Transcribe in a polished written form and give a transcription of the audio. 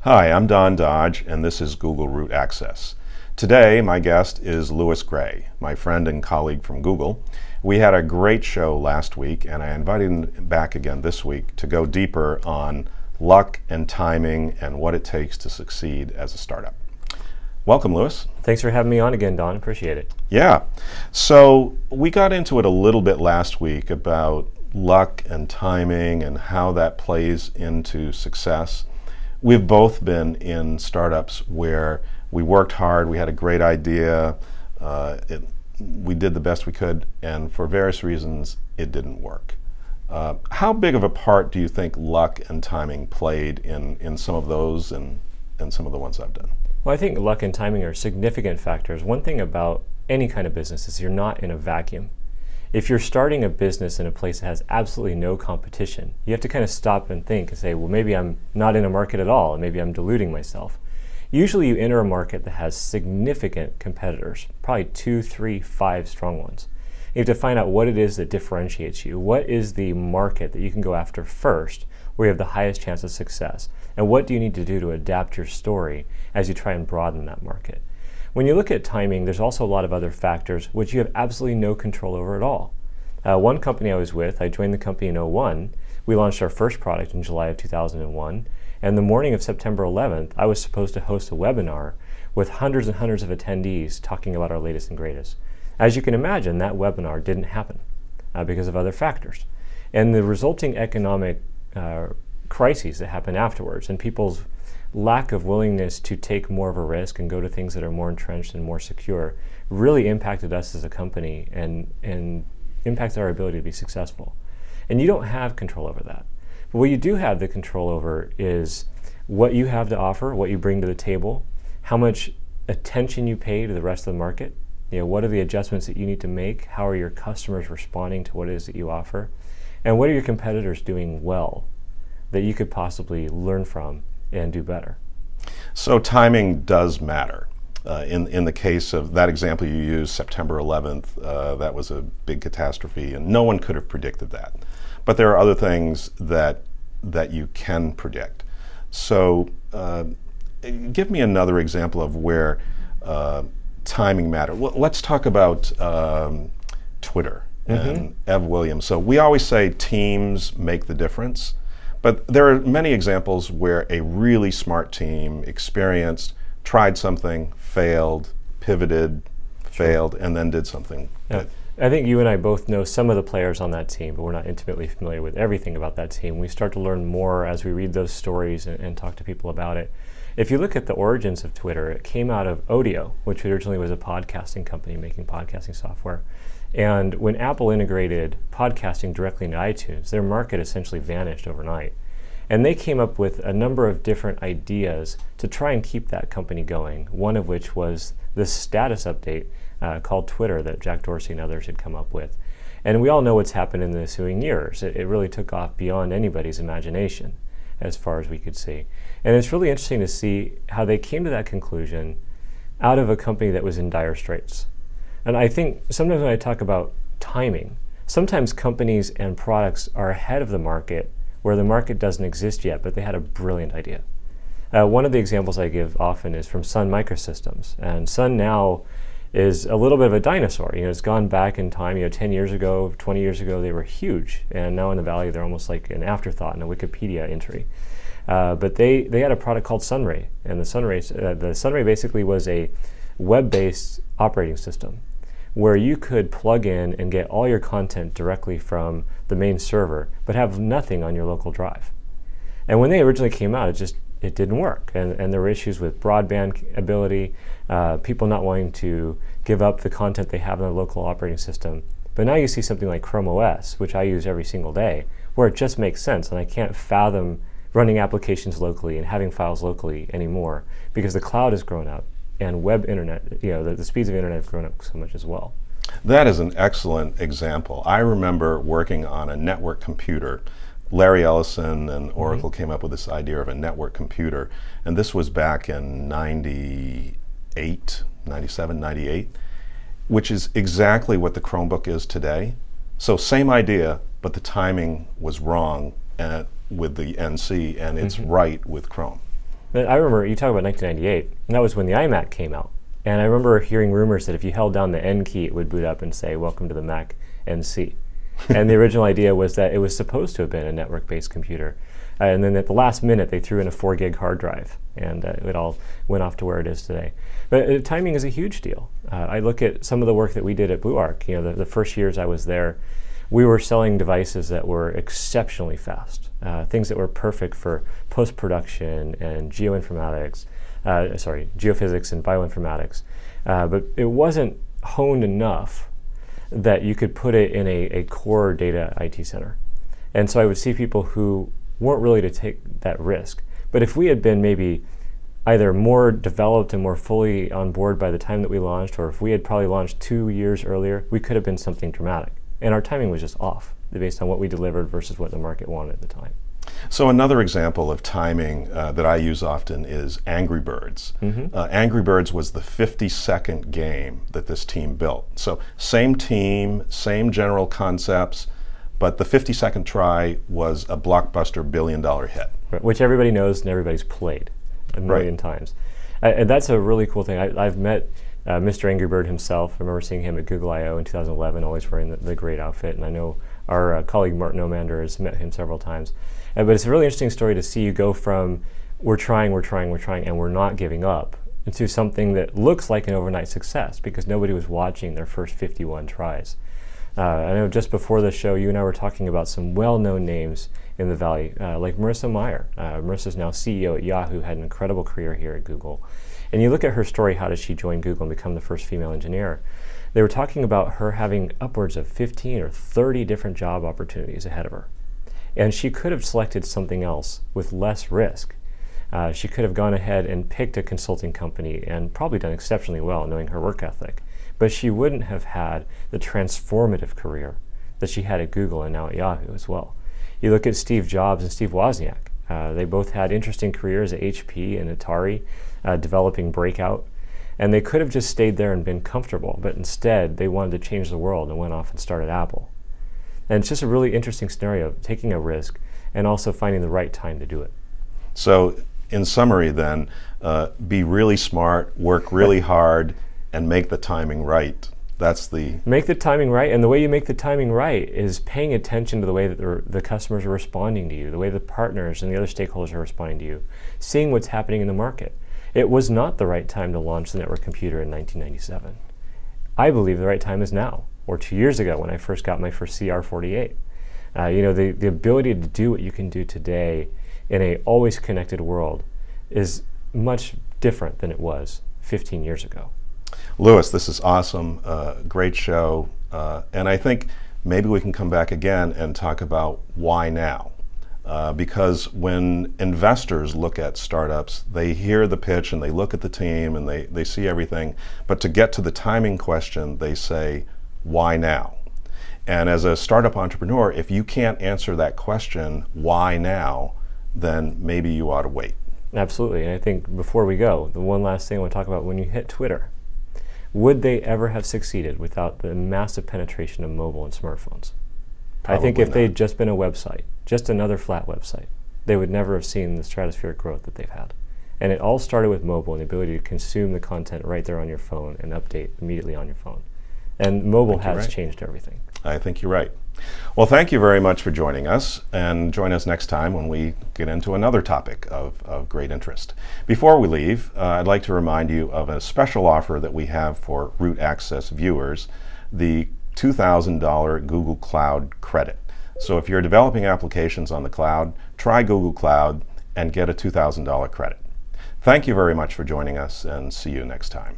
Hi, I'm Don Dodge, and this is Google Root Access. Today, my guest is Louis Gray, my friend and colleague from Google. We had a great show last week, and I invited him back again this week to go deeper on luck and timing and what it takes to succeed as a startup. Welcome, Louis. Thanks for having me on again, Don. Appreciate it. Yeah. So we got into it a little bit last week about luck and timing and how that plays into success. We've both been in startups where we worked hard, we had a great idea, we did the best we could, and for various reasons, it didn't work. How big of a part do you think luck and timing played in some of those and some of the ones I've done? Well, I think luck and timing are significant factors. One thing about any kind of business is you're not in a vacuum. If you're starting a business in a place that has absolutely no competition, you have to kind of stop and think and say, well, maybe I'm not in a market at all, and maybe I'm deluding myself. Usually you enter a market that has significant competitors, probably 2, 3, 5 strong ones. You have to find out what it is that differentiates you. What is the market that you can go after first, where you have the highest chance of success? And what do you need to do to adapt your story as you try and broaden that market? When you look at timing, there's also a lot of other factors which you have absolutely no control over at all. One company I was with, I joined the company in 2001. We launched our first product in July of 2001. And the morning of September 11th, I was supposed to host a webinar with hundreds and hundreds of attendees talking about our latest and greatest. As you can imagine, that webinar didn't happen because of other factors. And the resulting economic crises that happened afterwards and people's lack of willingness to take more of a risk and go to things that are more entrenched and more secure really impacted us as a company and impacted our ability to be successful. And you don't have control over that. But what you do have the control over is what you have to offer, what you bring to the table, how much attention you pay to the rest of the market, what are the adjustments that you need to make, how are your customers responding to what it is that you offer, and what are your competitors doing well that you could possibly learn from and do better. So timing does matter. In the case of that example you used, September 11th, that was a big catastrophe and no one could have predicted that. But there are other things that you can predict. So give me another example of where timing matters. Well, let's talk about Twitter and Ev Williams. So we always say teams make the difference. But there are many examples where a really smart team, experienced, tried something, failed, pivoted, failed, and then did something. Yeah. I think you and I both know some of the players on that team, but we're not intimately familiar with everything about that team. We start to learn more as we read those stories and talk to people about it. If you look at the origins of Twitter, it came out of Odeo, which originally was a podcasting company making podcasting software. And when Apple integrated podcasting directly into iTunes, their market essentially vanished overnight. And they came up with a number of different ideas to try and keep that company going, one of which was this status update called Twitter that Jack Dorsey and others had come up with. And we all know what's happened in the ensuing years. It really took off beyond anybody's imagination, as far as we could see. And it's really interesting to see how they came to that conclusion out of a company that was in dire straits. And I think sometimes when I talk about timing, sometimes companies and products are ahead of the market where the market doesn't exist yet, but they had a brilliant idea. One of the examples I give often is from Sun Microsystems. And Sun now is a little bit of a dinosaur. It's gone back in time. 10 years ago, 20 years ago, they were huge. And now in the Valley, they're almost like an afterthought in a Wikipedia entry. But they had a product called Sunray. And the Sunray basically was a web-based operating system where you could plug in and get all your content directly from the main server, but have nothing on your local drive. And when they originally came out, it didn't work. And there were issues with broadband ability, people not wanting to give up the content they have in their local operating system. But now you see something like Chrome OS, which I use every single day, where it just makes sense, and I can't fathom running applications locally and having files locally anymore because the cloud has grown up. And web internet, the speeds of internet have grown up so much as well. That is an excellent example. I remember working on a network computer. Larry Ellison and Oracle came up with this idea of a network computer. And this was back in 98, 97, 98, which is exactly what the Chromebook is today. So same idea, but the timing was wrong with the NC, and it's right with Chrome. I remember you talk about 1998, and that was when the iMac came out. And I remember hearing rumors that if you held down the N key, it would boot up and say, "Welcome to the Mac NC." And the original idea was that it was supposed to have been a network-based computer. And then at the last minute, they threw in a 4 gig hard drive, and it all went off to where it is today. But timing is a huge deal. I look at some of the work that we did at BlueArc. You know, the first years I was there, we were selling devices that were exceptionally fast, things that were perfect for post-production and geophysics and bioinformatics. But it wasn't honed enough that you could put it in a core data IT center. And so I would see people who weren't willing to take that risk. But if we had been maybe either more developed and more fully on board by the time that we launched, or if we had probably launched 2 years earlier, we could have been something dramatic. And our timing was just off based on what we delivered versus what the market wanted at the time. So another example of timing that I use often is Angry Birds. Angry Birds was the 50-second game that this team built. So same team, same general concepts, but the 50-second try was a blockbuster billion-dollar hit. Right, which everybody knows and everybody's played a million times. And that's a really cool thing. I've met Mr. Angry Bird himself. I remember seeing him at Google I/O in 2011, always wearing the great outfit. And I know our colleague Martin Omander has met him several times. But it's a really interesting story to see you go from we're trying, and we're not giving up, into something that looks like an overnight success because nobody was watching their first 51 tries. I know just before the show, you and I were talking about some well-known names in the Valley, like Marissa Mayer. Marissa's now CEO at Yahoo, had an incredible career here at Google. And you look at her story, how did she join Google and become the first female engineer? They were talking about her having upwards of 15 or 30 different job opportunities ahead of her. And she could have selected something else with less risk. She could have gone ahead and picked a consulting company and probably done exceptionally well knowing her work ethic. But she wouldn't have had the transformative career that she had at Google and now at Yahoo as well. You look at Steve Jobs and Steve Wozniak. They both had interesting careers at HP and Atari, developing Breakout. And they could have just stayed there and been comfortable, but instead they wanted to change the world and went off and started Apple. And it's just a really interesting scenario, taking a risk and also finding the right time to do it. So in summary then, be really smart, work really hard, and make the timing right. That's the... Make the timing right, and the way you make the timing right is paying attention to the way that the customers are responding to you, the way the partners and the other stakeholders are responding to you, seeing what's happening in the market. It was not the right time to launch the network computer in 1997. I believe the right time is now, or 2 years ago when I first got my first CR48. You know, the ability to do what you can do today in a always connected world is much different than it was 15 years ago. Louis, this is awesome, great show, and I think maybe we can come back again and talk about why now. Because when investors look at startups, they hear the pitch and they look at the team and they see everything, but to get to the timing question, they say, why now? And as a startup entrepreneur, if you can't answer that question, why now, then maybe you ought to wait. Absolutely, and I think before we go, the one last thing I want to talk about, when you hit Twitter, would they ever have succeeded without the massive penetration of mobile and smartphones? Probably I think if not. they'd just been a website, just another flat website, they would never have seen the stratospheric growth that they've had. And it all started with mobile and the ability to consume the content right there on your phone and update immediately on your phone. And mobile has changed everything. I think you're right. Well, thank you very much for joining us, and join us next time when we get into another topic of great interest. Before we leave, I'd like to remind you of a special offer that we have for Root Access viewers, the $2,000 Google Cloud credit. So if you're developing applications on the cloud, try Google Cloud and get a $2,000 credit. Thank you very much for joining us, and see you next time.